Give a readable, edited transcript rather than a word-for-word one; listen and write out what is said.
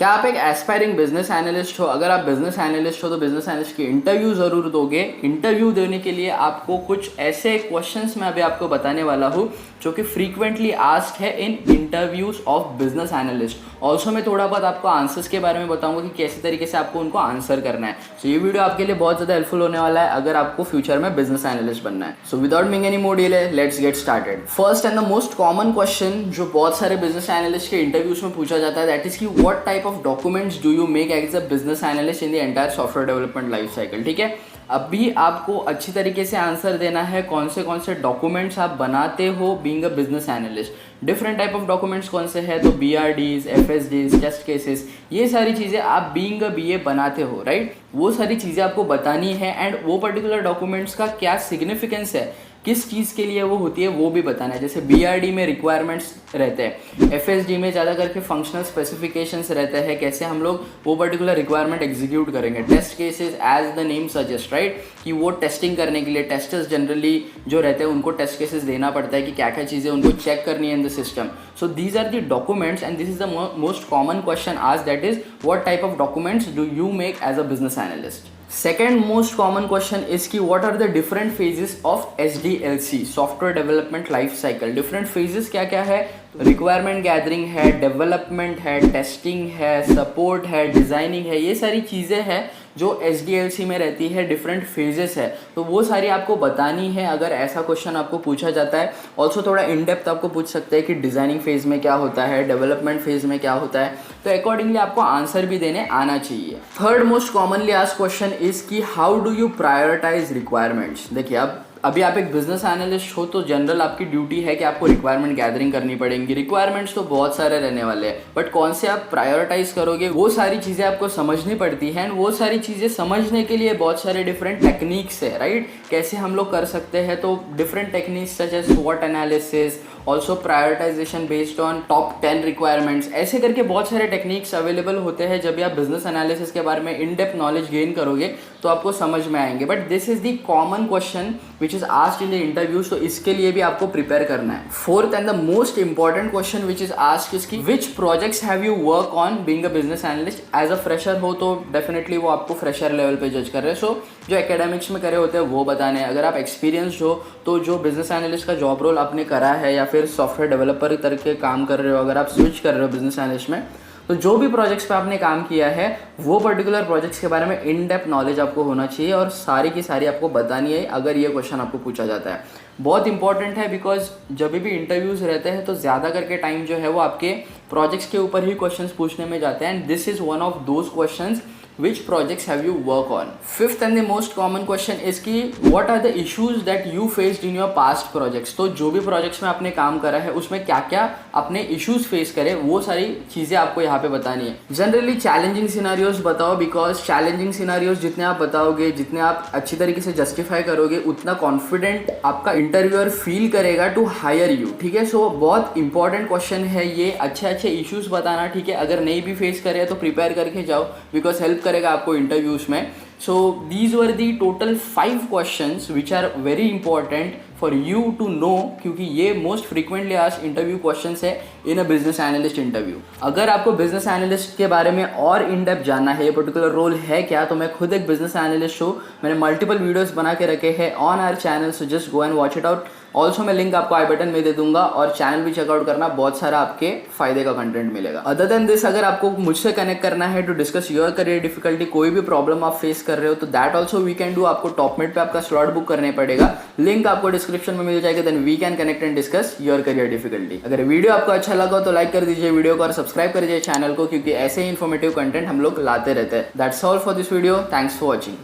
क्या आप एक एस्पायरिंग बिजनेस एनालिस्ट हो? अगर आप बिजनेस एनालिस्ट हो तो बिजनेस एनालिस्ट की इंटरव्यू ज़रूर दोगे। इंटरव्यू देने के लिए आपको कुछ ऐसे क्वेश्चंस मैं अभी आपको बताने वाला हूँ जो कि फ्रीक्वेंटली आस्क्ड है in interviews of business analyst. Also मैं थोड़ा बहुत आपको आंसर्स के बारे में बताऊंगा कि कैसे तरीके से आपको उनको आंसर करना है। सो ये वीडियो आपके लिए बहुत ज़्यादा हेल्पफुल होने वाला है अगर आपको फ्यूचर में बिजनेस एनालिस्ट बनना है। So without making any more delay, let's get started. First and the most common question जो बहुत सारे बिजनेस एनालिस्ट के इंटरव्यूज में पूछा जाता है, दैट इज कि what type of documents do you make as a business analyst in the entire software development life cycle. ठीक है, अभी आपको अच्छी तरीके से आंसर देना है कौन से डॉक्यूमेंट्स आप बनाते हो being a business analyst. Different type of documents कौन से हैं, तो BRDs, FSDs, टेस्ट केसेस, ये सारी चीज़ें आप बीइंग अ BA बनाते हो, राइट। वो सारी चीज़ें आपको बतानी है एंड वो पर्टिकुलर डॉक्यूमेंट्स का क्या सिग्निफिकेंस है, किस चीज़ के लिए वो होती है, वो भी बताना है। जैसे BRD में रिक्वायरमेंट्स रहते हैं, FSD में ज़्यादा करके फंक्शनल स्पेसिफिकेशंस रहते हैं, कैसे हम लोग वो पर्टिकुलर रिक्वायरमेंट एग्जीक्यूट करेंगे। Test cases as the name suggest, right, कि वो टेस्टिंग करने के लिए टेस्टर्स जनरली जो रहते हैं उनको टेस्ट केसेस देना पड़ता है कि क्या क्या चीज़ें उनको चेक करनी है in the system. So these are the documents and this is the most common question आज, that is what type of documents do you make as a business analyst. Second most common question is कि what are the different phases of SDLC, software development life cycle. Different phases क्या क्या है, requirement gathering है, development है, testing है, support है, designing है, ये सारी चीज़ें हैं जो SDLC में रहती है, डिफरेंट फेजेस है। तो वो सारी आपको बतानी है अगर ऐसा क्वेश्चन आपको पूछा जाता है। ऑल्सो थोड़ा इन डेप्थ आपको पूछ सकते हैं कि डिजाइनिंग फेज में क्या होता है, डेवलपमेंट फेज में क्या होता है, तो अकॉर्डिंगली आपको आंसर भी देने आना चाहिए। Third most commonly asked question is कि how do you prioritise requirements. देखिए, अब अभी आप एक बिजनेस एनालिस्ट हो तो जनरल आपकी ड्यूटी है कि आपको रिक्वायरमेंट गैदरिंग करनी पड़ेगी। रिक्वायरमेंट्स तो बहुत सारे रहने वाले हैं, बट कौन से आप प्रायोरिटाइज करोगे वो सारी चीज़ें आपको समझनी पड़ती हैं। वो सारी चीज़ें समझने के लिए बहुत सारे डिफरेंट टेक्निक्स है, राइट, कैसे हम लोग कर सकते हैं। तो different techniques such as SWOT analysis, also prioritization based on top 10 requirements, ऐसे करके बहुत सारे टेक्निक्स अवेलेबल होते हैं। जब आप बिजनेस एनालिसिस के बारे में इन डेप्थ नॉलेज गेन करोगे तो आपको समझ में आएंगे। But this is the common question which is asked in the interviews, तो इसके लिए भी आपको प्रिपेयर करना है। Fourth and the most important question which is asked is कि which projects have you work on being a business analyst. As a fresher हो तो डेफिनेटली वो आपको फ्रेशर लेवल पे जज कर रहे हैं, सो जो एकेडमिक्स में करे होते हैं वो बताने हैं। अगर आप एक्सपीरियंस हो तो जो बिजनेस एनालिस्ट का जॉब रोल आपने करा है या फिर सॉफ्टवेयर डेवलपर करके काम कर रहे हो, अगर आप स्विच कर रहे हो बिजनेस एनालिस्ट में, तो जो भी प्रोजेक्ट्स पे आपने काम किया है वो पर्टिकुलर प्रोजेक्ट्स के बारे में इन डेप्थ नॉलेज आपको होना चाहिए और सारी की सारी आपको बतानी है अगर ये क्वेश्चन आपको पूछा जाता है। बहुत इंपॉर्टेंट है बिकॉज जब भी इंटरव्यूज रहते हैं तो ज़्यादा करके टाइम जो है वो आपके प्रोजेक्ट्स के ऊपर ही क्वेश्चंस पूछने में जाते हैं and this is one of those questions which projects have you worked on. Fifth and the most common question is कि what are the issues that you faced in your past projects. तो जो भी projects में आपने काम करा है उसमें क्या क्या आपने issues face करे वो सारी चीज़ें आपको यहाँ पे बतानी है। Generally challenging scenarios बताओ, because challenging scenarios जितने आप बताओगे, जितने आप अच्छी तरीके से justify करोगे, उतना confident आपका interviewer feel करेगा to hire you। ठीक है, so बहुत important question है ये, अच्छे issues बताना। ठीक है, अगर नहीं भी face करे तो prepare करके जाओ because help करेगा आपको इंटरव्यूज में। So these were the total 5 questions which are very important for you to know, क्योंकि ये most frequently asked interview questions है in a business analyst interview. अगर आपको बिजनेस एनालिस्ट के बारे में और इन डेप्थ जानना है, ये पर्टिकुलर रोल है क्या, तो मैं खुद एक बिजनेस एनालिस्ट हूँ। मैंने मल्टीपल वीडियोस बना के रखे हैं on our channel, so just go and watch it out. Also मैं लिंक आपको आई बटन में दे दूंगा और चैनल भी चेकआउट करना, बहुत सारा आपके फायदे का कंटेंट मिलेगा। अदर देन दिस, अगर आपको मुझसे कनेक्ट करना है to discuss your career difficulty, कोई भी प्रॉब्लम आप फेस कर रहे हो, तो that also we can do. आपको टॉपमेट पे आपका स्लॉट बुक करने पड़ेगा, लिंक आपको डिस्क्रिप्शन में मिल जाएगा। Then we can connect and discuss your career difficulty. अगर वीडियो आपको अच्छा लगा तो लाइक कर दीजिए वीडियो को और सब्सक्राइब कर दीजिए चैनल को, क्योंकि ऐसे ही इन्फॉर्मेटिव कंटेंट हम लोग लाते रहते हैं। That's all for this video, thanks for watching.